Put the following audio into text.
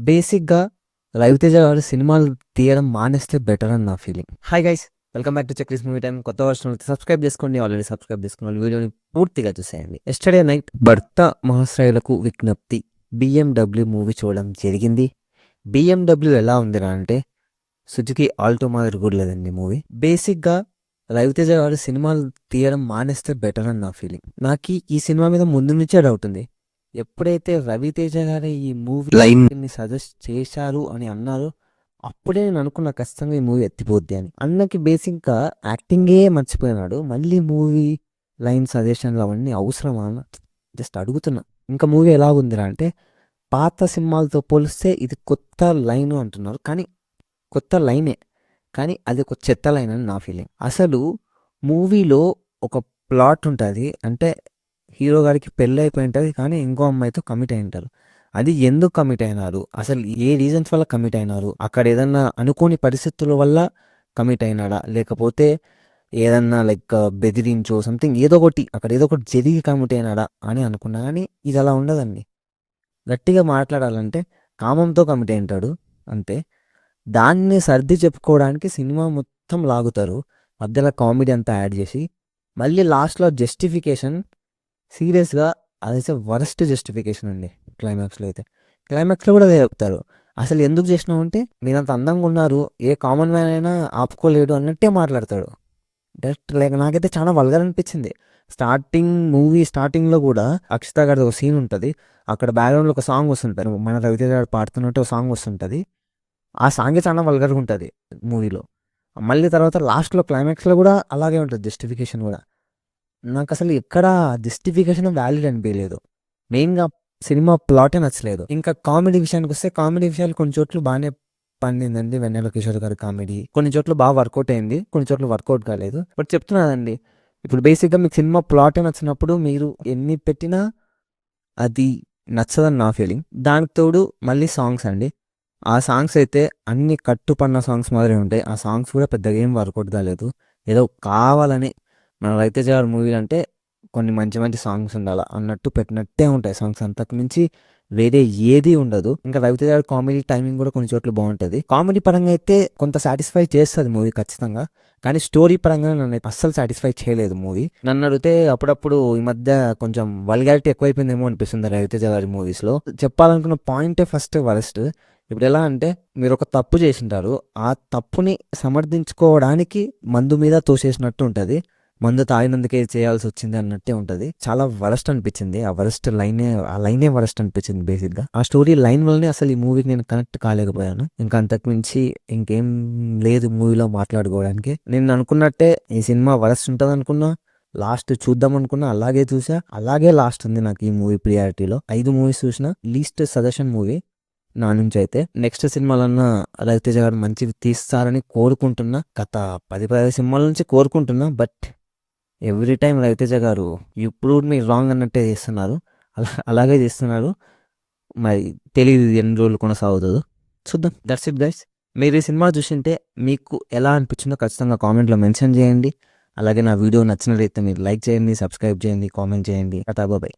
బేసిక్‌గా 'రవితేజ' గారు సినిమాలు తీయడం మానేస్తే బెటర్ అని నా feeling. Hi guys! Welcome back to checklist movie time. కొత్త వర్షన్‌లో సబ్స్క్రైబ్ చేసుకోండి. ఆల్రెడీ సబ్స్క్రైబ్ చేసుకున్న వాళ్ళు వీడియోని పూర్తిగా చూసేయండి. యెస్టర్‌డే నైట్ భర్త మహాశ్రయులకు విజ్ఞప్తి బీఎండబ్ల్యూ మూవీ చూడడం జరిగింది. బీఎండబ్ల్యూ ఎలా ఉందిరా అంటే సుజుకి ఆల్టో మాదిరి కూడా లేదండి మూవీ. బేసిక్‌గా 'రవితేజ' గారు సినిమాలు తీయడం మానేస్తే బెటర్ అని నా ఫీలింగ్. నాకీ ఈ సినిమా మీద ముందు నుంచే డౌట్ ఉంది. ఎప్పుడైతే 'రవితేజ' గారు ఈ మూవీ లైన్‌ని సజెస్ట్ చేశారు అని అన్నారో, అప్పుడే నేను అనుకున్నా ఖచ్చితంగా ఈ మూవీ ఎత్తిపోద్ది అని. అన్నకి బేసిక్‌గా యాక్టింగే మర్చిపోయినాడు. మళ్ళీ మూవీ లైన్ సజెషన్‌లు అవన్నీ అవసరమా అన్న జస్ట్ అడుగుతున్నా. ఇంకా మూవీ ఎలాగుందిరా అంటే పాత సినిమాలతో పోలిస్తే ఇది కొత్త లైను అంటున్నారు. కానీ కొత్త లైనే. కానీ అది ఒక చెత్త లైన్ అని నా ఫీలింగ్. అసలు మూవీలో ఒక ప్లాట్ ఉంటది. అంటే హీరో గారికి పెళ్ళైపోయి ఉంటది. కానీ ఇంకో అమ్మాయితో కమిట్ అయి ఉంటారు. అది ఎందుకు కమిట్ అయినారు? అసలు ఏ రీజన్స్ వల్ల కమిట్ అయినారు? అక్కడ ఏదన్నా అనుకోని పరిస్థితుల వల్ల కమిట్ అయినాడా? లేకపోతే ఏదన్నా లైక్ బెదిరించో సంథింగ్ ఏదో ఒకటి అక్కడ ఏదో ఒకటి జరిగి కమిట్ అయినాడా అని అనుకున్నా. కానీ ఇది అలా ఉండదండి. గట్టిగా మాట్లాడాలంటే కామంతో కమిట్ అయి ఉంటాడు అంతే. దాన్ని సర్ది చెప్పుకోవడానికి సినిమా మొత్తం లాగుతారు. మధ్యలో కామెడీ అంతా యాడ్ చేసి మళ్ళీ లాస్ట్‌లో జస్టిఫికేషన్ సీరియస్‌గా అదైతే వరస్ట్ జస్టిఫికేషన్ అండి. క్లైమాక్స్‌లో అయితే. క్లైమాక్స్‌లో కూడా అదే చెప్తారు. అసలు ఎందుకు చేసినావంటే మీరంత అందంగా ఉన్నారు. ఏ కామన్ మ్యాన్ అయినా ఆపుకోలేడు అన్నట్టే మాట్లాడతాడు. డైరెక్ట్ లైక్ నాకైతే చాలా వల్గర్ అనిపించింది. మూవీ స్టార్టింగ్‌లో కూడా అక్షిత గారిది ఒక సీన్ ఉంటది. అక్కడ బ్యాక్‌గ్రౌండ్‌లో ఒక సాంగ్ వస్తుంటది. మన రవితేజ గారు పాడుతున్నట్టు ఒక సాంగ్ వస్తుంటది. ఆ సాంగే చాలా వల్గర్‌గా ఉంటది మూవీలో. మళ్ళీ తర్వాత లాస్ట్‌లో క్లైమాక్స్‌లో కూడా అలాగే ఉంటది జస్టిఫికేషన్ కూడా. నాకసలు ఎక్కడ జస్టిఫికేషన్ వాలిడ్ అనిపియలేదు. మెయిన్‌గా సినిమా ప్లాటే నచ్చలేదు. ఇంకా కామెడీ విషయానికొస్తే కామెడీ విషయాలు కొన్ని చోట్ల బానే పండిందండి. 'వెన్నెల కిషోర్' గారి కామెడీ. కొన్ని చోట్ల బాగా వర్కౌట్ అయింది. కొన్ని చోట్ల వర్కౌట్ కాలేదు. బట్ చెప్తున్నానండి. ఇప్పుడు బేసిక్‌గా మీకు సినిమా ప్లాటే నచ్చినప్పుడు మీరు ఎన్ని పెట్టినా అది నచ్చదని నా ఫీలింగ్. దానికి తోడు మళ్ళీ సాంగ్స్ అండి. ఆ సాంగ్స్ అయితే అన్ని కట్టుపన్న సాంగ్స్ మాదిరే ఉంటాయి. ఆ సాంగ్స్ కూడా పెద్దగా ఏం వర్కౌట్ కాలేదు. ఏదో కావాలని మన 'రవితేజ' గారి మూవీలు అంటే కొన్ని మంచి మంచి సాంగ్స్ ఉండాలా అన్నట్టు పెట్టినట్టే ఉంటాయి సాంగ్స్. అంతకు మించి వేరే ఏది ఉండదు. ఇంకా 'రవితేజ' గారి కామెడీ టైమింగ్ కూడా కొన్ని చోట్ల బాగుంటది. కామెడీ పరంగా అయితే కొంత సాటిస్ఫై చేస్తది మూవీ ఖచ్చితంగా. కానీ స్టోరీ పరంగా నన్ను అస్సలు సాటిస్ఫై చేయలేదు మూవీ. నన్ను అడిగితే అప్పుడప్పుడు ఈ మధ్య కొంచెం వల్గారిటీ ఎక్కువైపోయిందేమో అనిపిస్తుంది 'రవితేజ' గారి మూవీస్‌లో. చెప్పాలనుకున్న పాయింటే ఫస్ట్ వరస్ట్. ఇప్పుడు ఎలా అంటే మీరు ఒక తప్పు చేసింటారు. ఆ తప్పుని సమర్థించుకోవడానికి మందు మీద తోసేసినట్టు ఉంటది. మందు తాగినందుకే చేయాల్సి వచ్చింది అన్నట్టే ఉంటది. చాలా వరస్ట్ అనిపించింది. ఆ లైనే వరస్ట్ అనిపించింది బేసిక్‌గా. ఆ స్టోరీ లైన్ వల్లనే అసలు ఈ మూవీకి నేను కనెక్ట్ కాలేకపోయాను. ఇంకా అంతకు మించి ఇంకేం లేదు మూవీలో మాట్లాడుకోవడానికి. నేను అనుకున్నట్టే ఈ సినిమా వరస్ట్ ఉంటదనుకున్నా. లాస్ట్ చూద్దాం అనుకున్నా. అలాగే చూసా. అలాగే లాస్ట్ ఉంది నాకు ఈ మూవీ ప్రియారిటీలో. 5 మూవీస్ చూసినా లీస్ట్ సజెషన్ మూవీ నా నుంచి అయితే. నెక్స్ట్ సినిమాలన్నా 'రవితేజ' గారు మంచివి తీస్తారని కోరుకుంటున్నా. గత 10 సినిమాల నుంచి కోరుకుంటున్నా. బట్ ఎవ్రీ టైమ్ 'రవితేజ' గారు యూ ప్రూవ్డ్ మీ రాంగ్ అన్నట్టే చేస్తున్నారు. అలాగే చేస్తున్నారు. మరి తెలీదు ఇది ఎన్ని రోజులు కొనసాగుతదో. చూద్దాం. That's it guys. మీరు ఈ సినిమా చూసింటే మీకు ఎలా అనిపించిందో ఖచ్చితంగా కామెంట్‌లో మెన్షన్ చేయండి. అలాగే నా వీడియో నచ్చినట్లయితే మీరు లైక్ చేయండి, సబ్స్క్రైబ్ చేయండి, కామెంట్ చేయండి. టాటా బాయ్.